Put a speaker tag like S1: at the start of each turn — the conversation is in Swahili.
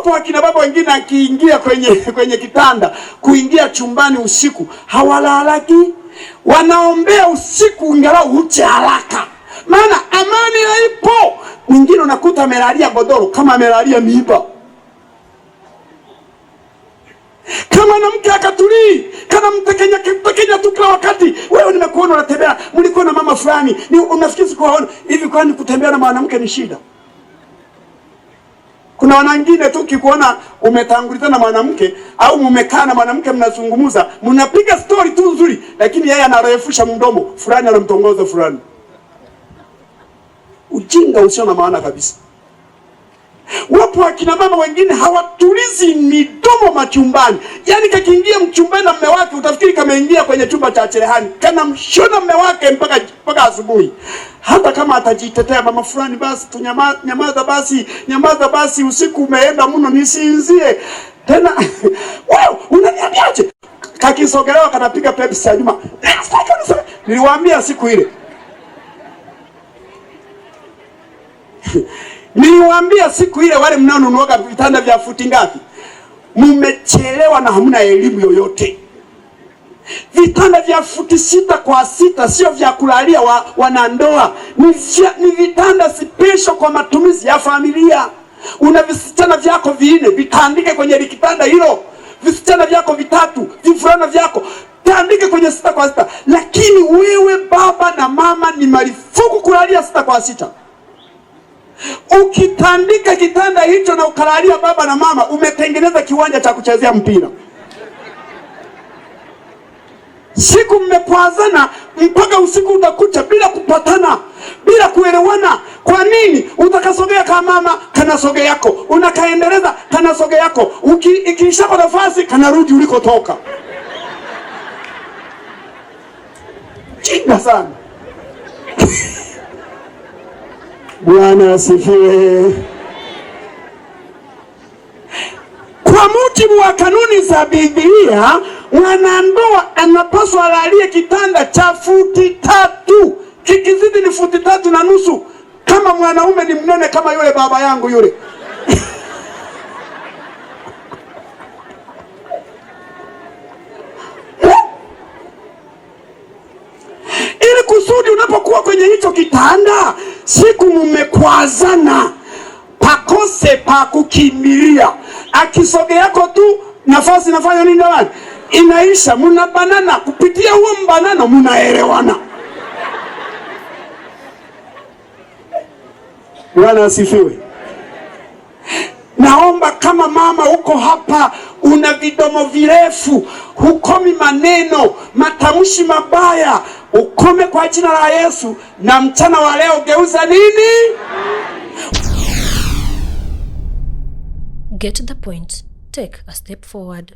S1: Wapo wakina baba wengine akiingia kwenye kitanda, kuingia chumbani usiku, hawalalaki. Wanaombea usiku ingalau uche haraka. Maana amani haipo. Mwingine unakuta amelalia godoro kama amelalia miiba. Kama na mke akatulii, kana mtekenya tu kwa wakati. Wewe nimekuona unatembea, mlikuwa na mama fulani, ni unafikiri sikuwaona. Hivi kwani kutembea na mwanamke ni shida? Kuna wanangine tu kikuona umetangulizana na mwanamke au mumekaa na mwanamke mnazungumza, mnapiga story tu nzuri, lakini yeye anarefusha mdomo, fulani anamtongoza fulani. Ujinga usio na maana kabisa. Wapo akina mama wengine hawatulizi midomo machumbani. Yaani kakiingia mchumbani na mume wake utafikiri kameingia kwenye chumba cha cherehani. Kana mshona mume wake mpaka asubuhi. Hata kama atajitetea, mama fulani basi nyamaza basi usiku umeenda mno nisinzie. Tena wewe unaniambiaje? Kakisogelewa kanapiga Pepsi ya nyuma. Niliwaambia siku ile. Niliwaambia siku ile wale mnaonunua vitanda vya futi ngapi? Mmechelewa na hamna elimu yoyote. Vitanda vya futi 6 kwa 6 sio vya kulalia wanandoa. Ni vitanda special kwa matumizi ya familia. Una visichana vyako 4, vitandike kwenye kitanda hilo. Visichana vyako 3, vifulana vyako tandike kwenye 6 kwa 6. Lakini wewe baba na mama ni marufuku kulalia 6 kwa 6. Ukitandika kitanda hicho na ukalalia baba na mama, umetengeneza kiwanja cha kuchezea mpira. Siku mmepwazana mpaka usiku utakucha bila kupatana, bila kuelewana. Kwa nini? Utakasogea kama mama, kanasogea yako. Unakaendeleza, kanasogea yako. Ikishapa nafasi, kanarudi ulikotoka. Jinga sana. Bwana asifiwe. Kwa mujibu wa kanuni za Biblia, mwanandoa anapaswa alalie kitanda cha futi 3. Kikizidi ni futi 3.5. Kama mwanaume ni mnene kama yule baba yangu yule. Ili kusudi unapokuwa kwenye hicho kitanda, siku mmekwazana, pakose pa kukimbilia. Akisogea yako tu, nafasi nafanya nini ndani? Inaisha, mnabanana. Kupitia huo mbanano mnaelewana. Bwana asifiwe. Naomba kama mama uko hapa, una vidomo virefu, hukomi maneno, matamshi mabaya, ukome kwa jina la Yesu. Na mchana wa leo geuza nini?
S2: Get the point. Take a step forward.